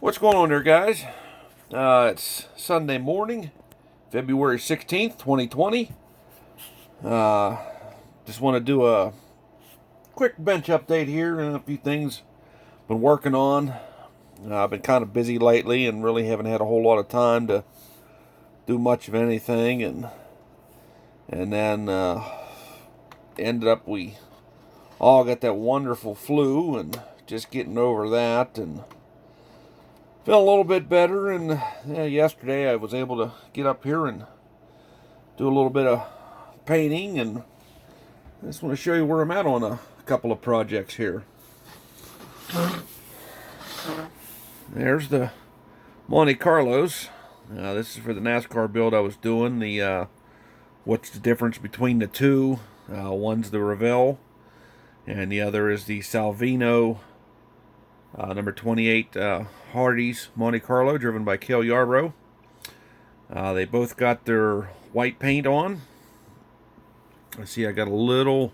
What's going on there, guys? It's Sunday morning, February 16th, 2020. Just want to do a quick bench update here and a few things been working on. I've been kind of busy lately and really haven't had a whole lot of time to do much of anything, and then ended up we all got that wonderful flu and just getting over that and feel a little bit better. And yesterday I was able to get up here and do a little bit of painting, and I just want to show you where I'm at on a couple of projects here. There's the Monte Carlos. This is for the NASCAR build I was doing. The what's the difference between the two? One's the Revell, and the other is the Salvino number 28 Hardee's Monte Carlo, driven by Cale Yarbrough. They both got their white paint on. I see I got a little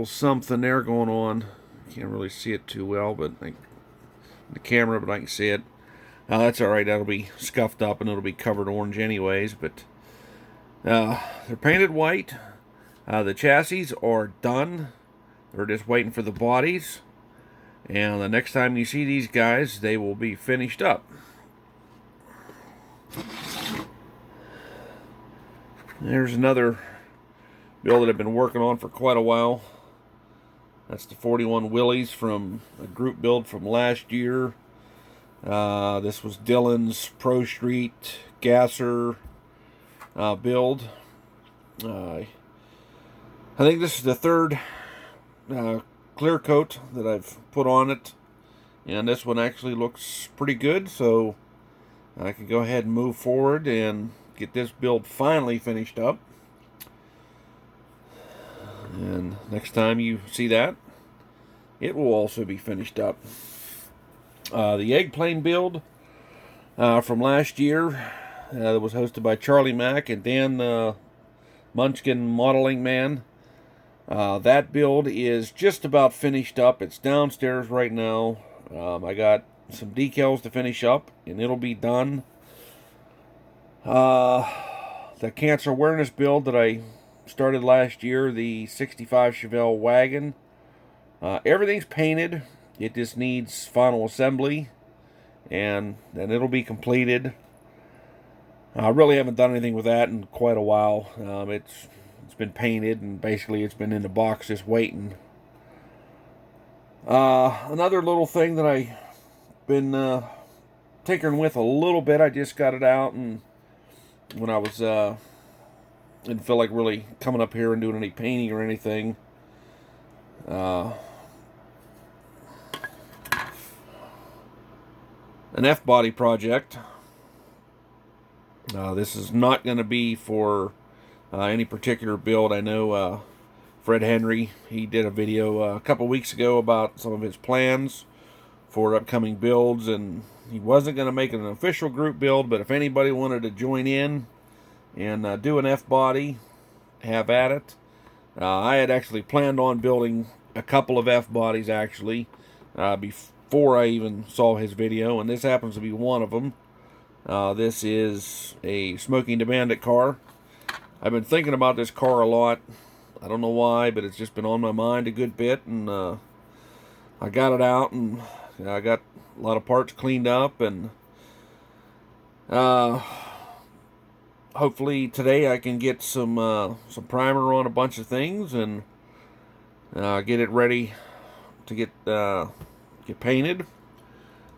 something there going on. Can't really see it too well, but the camera, but I can see it. That's alright, that'll be scuffed up and it'll be covered orange anyways, but they're painted white. The chassis are done. They're just waiting for the bodies. And the next time you see these guys, they will be finished up. There's another build that I've been working on for quite a while. That's the 41 Willys from a group build from last year. This was Dylan's Pro Street Gasser build. I think this is the third clear coat that I've put on it, and this one actually looks pretty good, so I can go ahead and move forward and get this build finally finished up. And next time you see that, it will also be finished up. The eggplane build from last year that was hosted by Charlie Mack and Dan Munchkin Modeling Man. That build is just about finished up. It's downstairs right now. I got some decals to finish up, and it'll be done. The cancer awareness build that I started last year, the 65 Chevelle wagon. Everything's painted. It just needs final assembly, and then it'll be completed. I really haven't done anything with that in quite a while. It's been painted, and basically it's been in the box just waiting. Another little thing that I've been tinkering with a little bit, I just got it out, and when I was didn't feel like really coming up here and doing any painting or anything. An F-body project. This is not going to be for any particular build. I know Fred Henry, he did a video a couple weeks ago about some of his plans for upcoming builds, and he wasn't going to make it an official group build, but if anybody wanted to join in and do an F-body, have at it. I had actually planned on building a couple of F-bodies actually before I even saw his video, and this happens to be one of them. This is a Smoking the Bandit car. I've been thinking about this car a lot. I don't know why, but it's just been on my mind a good bit, and I got it out, and I got a lot of parts cleaned up, and hopefully today I can get some primer on a bunch of things and get it ready to get painted.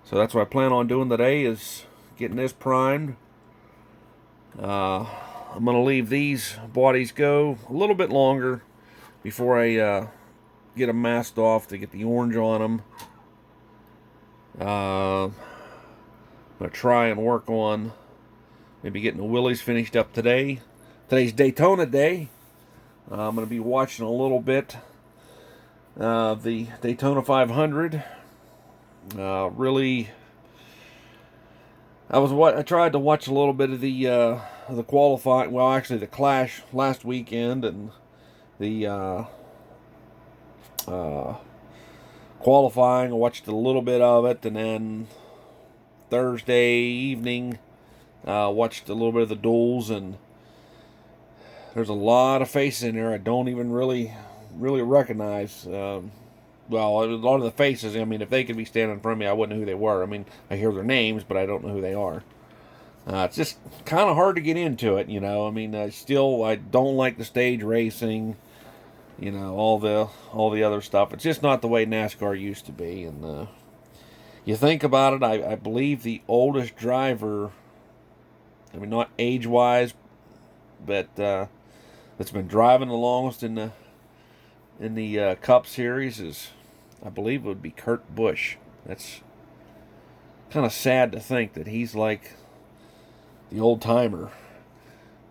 So that's what I plan on doing today, is getting this primed. I'm going to leave these bodies go a little bit longer before I get them masked off to get the orange on them. I'm going to try and work on maybe getting the Willys finished up today. Today's Daytona day. I'm going to be watching a little bit of the Daytona 500. Really, I tried to watch a little bit of the qualifying, well, actually the Clash last weekend, and the qualifying. I watched a little bit of it, and then Thursday evening, watched a little bit of the duels, and there's a lot of faces in there I don't even really recognize. Well, a lot of the faces, I mean, if they could be standing in front of me, I wouldn't know who they were. I mean, I hear their names, but I don't know who they are. It's just kind of hard to get into it, you know. I mean, I don't like the stage racing, you know, all the other stuff. It's just not the way NASCAR used to be. And you think about it, I believe the oldest driver, I mean, not age-wise, but that's been driving the longest in the Cup Series is, I believe it would be Kurt Busch. That's kind of sad to think that he's like the old timer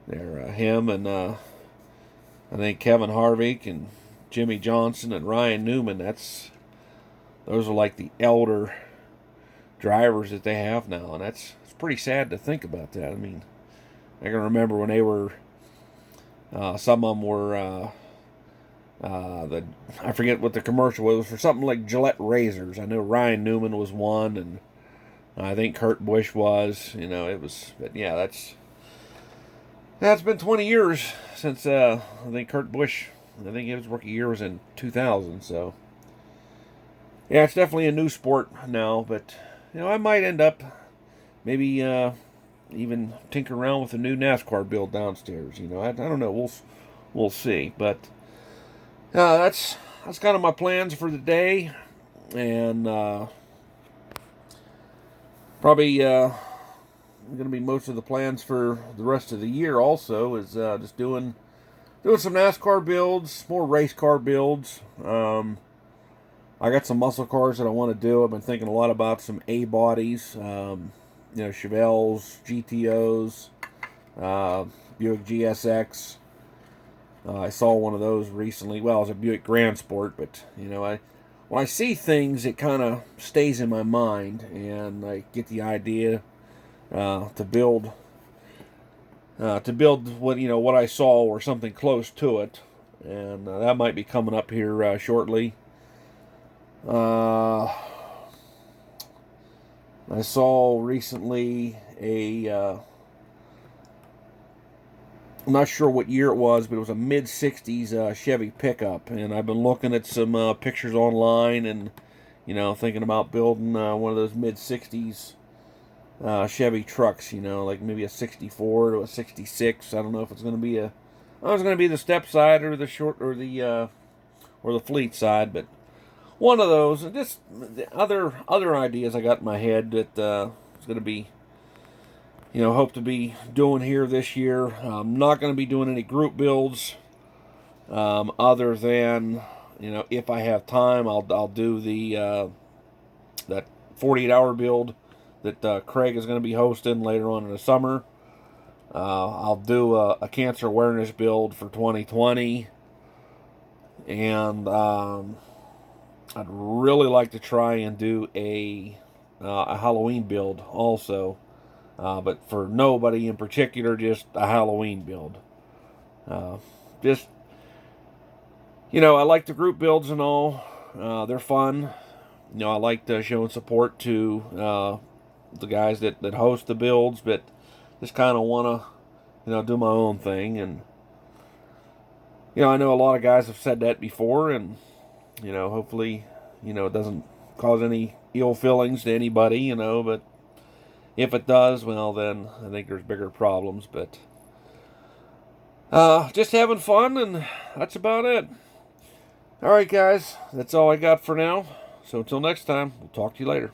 there. Him and I think Kevin Harvick and Jimmy Johnson and Ryan Newman. Those are like the elder drivers that they have now, and it's pretty sad to think about that. I mean, I can remember when they were. Some of them were. I forget what the commercial was. It was for something like Gillette razors. I know Ryan Newman was one, and I think Kurt Busch was. You know, it was. But yeah, that's been 20 years since I think Kurt Busch. I think his rookie year was in 2000. So yeah, it's definitely a new sport now. But you know, I might end up maybe even tinker around with a new NASCAR build downstairs. You know, I don't know. We'll see. But that's kind of my plans for the day, and probably going to be most of the plans for the rest of the year. Also, is just doing some NASCAR builds, more race car builds. I got some muscle cars that I want to do. I've been thinking a lot about some A bodies, you know, Chevelles, GTOs, Buick GSX. I saw one of those recently. Well, it was a Buick Grand Sport, but you know, when I see things, it kind of stays in my mind, and I get the idea to build what I saw or something close to it, and that might be coming up here shortly. I saw recently I'm not sure what year it was, but it was a mid-60s Chevy pickup. And I've been looking at some pictures online and, you know, thinking about building one of those mid-60s Chevy trucks, you know, like maybe a 64 to a 66. I don't know if it's going to be the step side or the short or the fleet side, but one of those. And just the other ideas I got in my head that is going to be, you know, hope to be doing here this year. I'm not going to be doing any group builds, other than, you know, if I have time, I'll do that 48-hour build that Craig is going to be hosting later on in the summer. I'll do a cancer awareness build for 2020, and I'd really like to try and do a Halloween build also. But for nobody in particular, just a Halloween build. Just, you know, I like the group builds and all. They're fun. You know, I like showing support to the guys that host the builds, but just kind of want to, you know, do my own thing. And, you know, I know a lot of guys have said that before, and, you know, hopefully, you know, it doesn't cause any ill feelings to anybody, you know, but if it does, well, then I think there's bigger problems. But just having fun, and that's about it. All right, guys, that's all I got for now. So until next time, we'll talk to you later.